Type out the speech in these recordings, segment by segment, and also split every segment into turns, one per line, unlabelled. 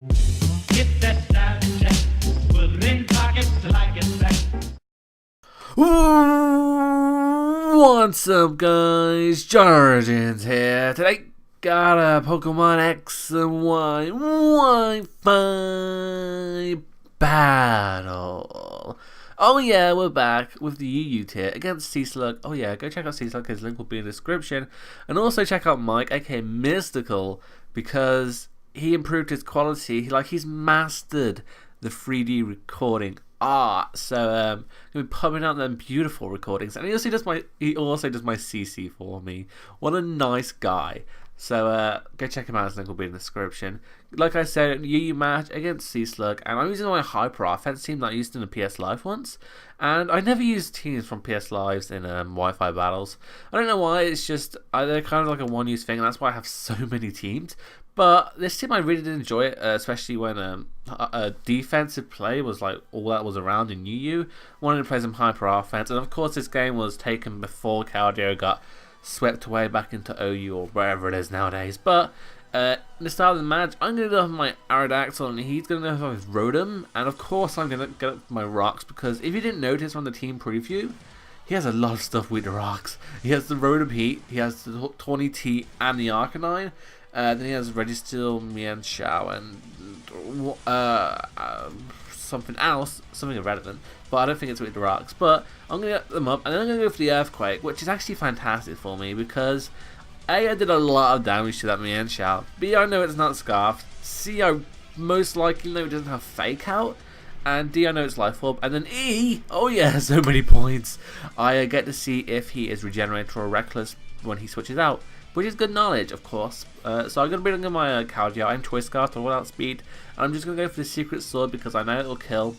Get that style check. Put it in pockets till I get back.
What's up, guys? JohnOrigins here. Today, got a Pokemon X and Y Wi-Fi battle. Oh yeah, we're back with the UU tier against SeaSlug. Oh yeah, go check out SeaSlug, his link will be in the description. And also check out Mike, aka Mystical, because he improved his quality. He's mastered the 3D recording art. So gonna be pumping out them beautiful recordings. And he also does my CC for me. What a nice guy. So go check him out, his link will be in the description. Like I said, UU match against SeaSlug, and I'm using my hyper offense team that I used in the PS Live once. And I never used teams from PS Lives in Wi-Fi battles. I don't know why, it's just they're kind of like a one-use thing, and that's why I have so many teams. But this team I really did enjoy it, especially when a defensive play was like all that was around in UU. Wanted to play some hyper offense, and of course this game was taken before Caldio got swept away back into OU or wherever it is nowadays. But in the start of the match, I'm going to go with my Aerodactyl and he's going to go with his Rotom. And of course I'm going to get up my rocks, because if you didn't notice from the team preview, he has a lot of stuff with the rocks. He has the Rotom Heat, he has the Tawny T and the Arcanine. Then he has Registeel, Mienshao, and something else, something irrelevant, but I don't think it's with the rocks. But I'm going to get them up, and then I'm going to go for the Earthquake, which is actually fantastic for me, because A, I did a lot of damage to that Mienshao, B, I know it's not Scarfed, C, I most likely know it doesn't have Fake Out, and D, I know it's Life Orb, and then E, oh yeah, so many points. I get to see if he is Regenerator or Reckless when he switches out, which is good knowledge, of course. So I'm going to bring in my Caldio. I'm Choice Scarf to all-out speed, and I'm just going to go for the Secret Sword because I know it will kill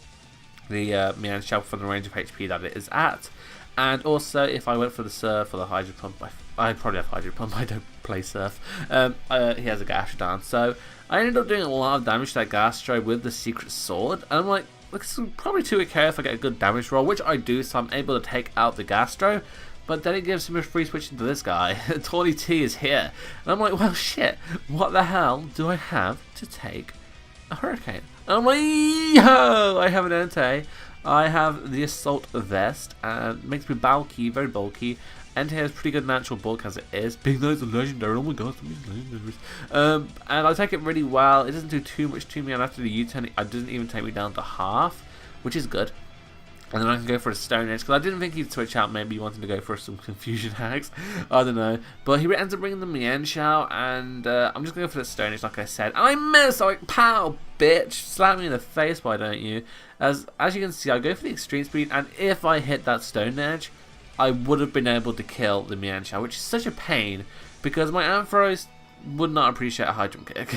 the Mienshao from the range of HP that it is at. And also, if I went for the Surf or the Hydro Pump, I probably have Hydro Pump, I don't play Surf. He has a Gastrodon, so I ended up doing a lot of damage to that Gastro with the Secret Sword, and I'm like, this is probably too okay if I get a good damage roll, which I do, so I'm able to take out the Gastro. But then it gives him a free switch into this guy. Tawny T is here. And I'm like, well, shit, what the hell do I have to take a Hurricane? And I'm like, yo, I have an Entei. I have the Assault Vest, and makes me bulky, very bulky. Entei has pretty good natural bulk as it is. Being though it's a legendary, oh my god, some of these legendaries. And I take it really well. It doesn't do too much to me, and after the U-turn, it doesn't even take me down to half, which is good. And then I can go for a Stone Edge, because I didn't think he'd switch out. Maybe he wanted to go for some Confusion Hacks. I don't know. But he ends up bringing the Mienshao, and I'm just going to go for the Stone Edge, like I said. And I miss! I'm like, pow, bitch! Slap me in the face, why don't you? As you can see, I go for the Extreme Speed, and if I hit that Stone Edge, I would have been able to kill the Mienshao, which is such a pain, because my Ampharos would not appreciate a high jump kick.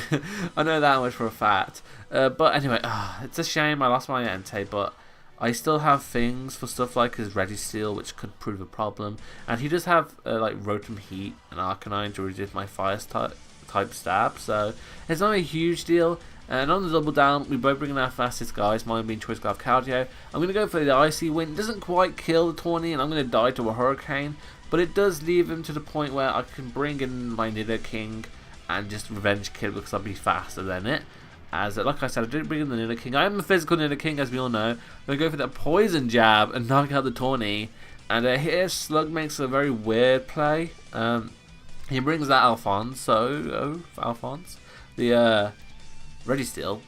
I know that much for a fact. But anyway, it's a shame I lost my Entei, but I still have things for stuff like his Registeel, which could prove a problem, and he does have like Rotom Heat and Arcanine to resist my Fire type stab, so it's not a huge deal. And on the double down, we both bring in our fastest guys, mine being Choice Scarf Caldio. I'm going to go for the Icy Wind. It doesn't quite kill the Tawny, and I'm going to die to a Hurricane, but it does leave him to the point where I can bring in my Nidoking and just Revenge Kill because I'll be faster than it. As like I said, I didn't bring in the Nidoking. I am a physical Nidoking, as we all know. I'm going to go for that Poison Jab and knock out the Tawny. And here, Slug makes a very weird play. He brings that Alphonse, the Registeel.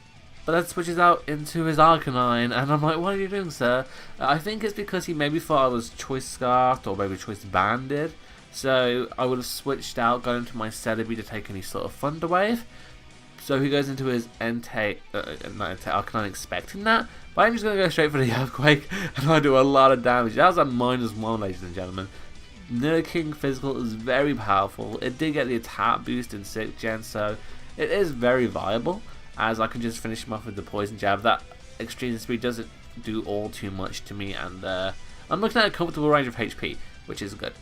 But then switches out into his Arcanine. And I'm like, what are you doing, sir? I think it's because he maybe thought I was Choice Scarfed or maybe Choice Banded. So I would have switched out, going into my Celebi to take any sort of Thunder Wave. So he goes into his Entei, Arcanine expecting that, but I'm just going to go straight for the Earthquake, and I do a lot of damage. That was a -1, ladies and gentlemen. Nidoking physical is very powerful. It did get the attack boost in 6th gen, so it is very viable, as I can just finish him off with the Poison Jab. That Extreme Speed doesn't do all too much to me, and I'm looking at a comfortable range of HP, which is good.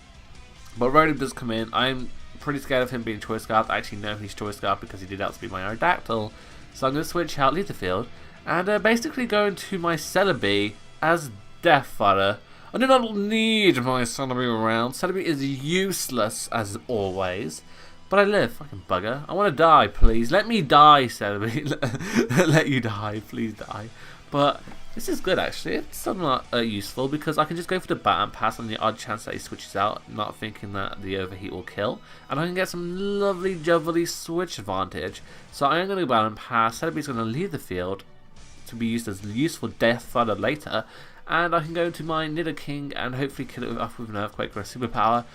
But Rotom does come in. I'm pretty scared of him being Choice Scarf. I actually know he's Choice Scarf because he did outspeed my Aerodactyl. So I'm going to switch out, leave the field, and basically go into my Celebi as Death Fodder. I do not need my Celebi around. Celebi is useless as always. But I live, fucking bugger. I want to die, please. Let me die, Celebi. Let you die, please die. But this is good, actually. It's somewhat useful because I can just go for the Batman pass on the odd chance that he switches out, not thinking that the overheat will kill. And I can get some lovely, jubbly switch advantage. So I am going to go Batman pass. Celebi's going to leave the field to be used as useful death fodder later. And I can go into my nidoking and hopefully kill it off with an Earthquake or a superpower.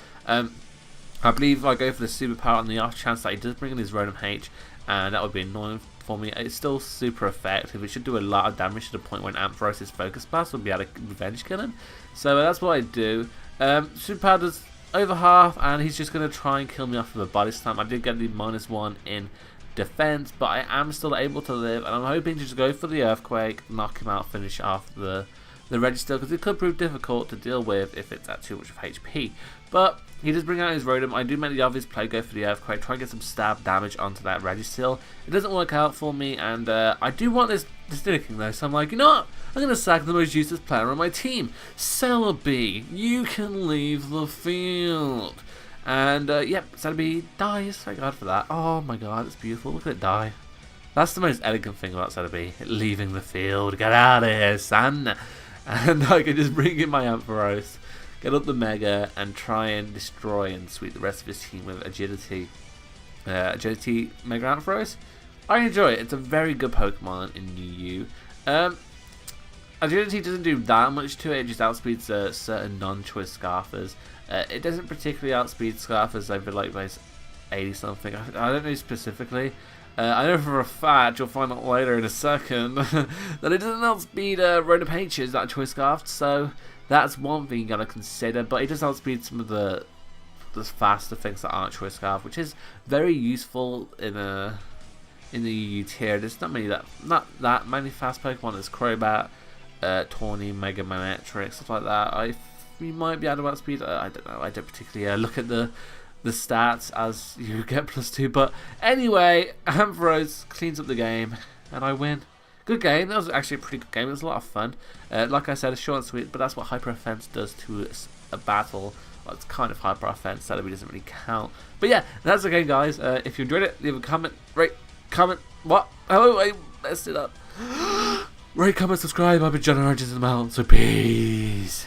I believe if I go for the superpower on the off chance that he does bring in his Rotom H, and that would be annoying for me. It's still super effective. It should do a lot of damage to the point when Ampharos' Focus Blast will be able to revenge kill him. So that's what I do. Superpower does over half, and he's just going to try and kill me off with a Body Slam. I did get the -1 in defense, but I am still able to live, and I'm hoping to just go for the Earthquake, knock him out, finish off the Register, because it could prove difficult to deal with if it's at too much of HP. But he does bring out his Rotom. I do make the obvious play, go for the Earthquake, try and get some stab damage onto that Register. It doesn't work out for me, and I do want this nidoking though, so I'm like, you know what? I'm going to sack the most useless player on my team. Celebi, you can leave the field. And yep, Celebi dies. Thank God for that. Oh my God, it's beautiful. Look at it die. That's the most elegant thing about Celebi, leaving the field. Get out of here, son. And I can just bring in my Ampharos, get up the Mega, and try and destroy and sweep the rest of his team with Agility. Agility Mega Ampharos. I enjoy it. It's a very good Pokemon in UU. Agility doesn't do that much to it. It just outspeeds certain non-choice Scarfers. It doesn't particularly outspeed Scarfers over like by 80 something. I don't know specifically. I know for a fact, you'll find out later in a second, that it doesn't outspeed Rotom H's that choice Scarf, so that's one thing you gotta consider. But it does outspeed some of the faster things that aren't choice Scarf, which is very useful in the UU tier. There's not that many fast Pokemon. There's Crobat, Tawny, Mega Manectric, stuff like that. You might be able to outspeed. I don't know. I don't particularly look at the stats as you get +2, but anyway, Ampharos cleans up the game and I win. Good game. That was actually a pretty good game. It was a lot of fun. Like I said, it's short and sweet, but that's what Hyper Offense does to a battle. Well, it's kind of Hyper Offense. Celebi doesn't really count. But yeah, that's the game, guys. If you enjoyed it, leave a comment, rate, comment. What? Oh, I messed it up. Rate, comment, subscribe. I've been JohnOrigins in the mount, so peace.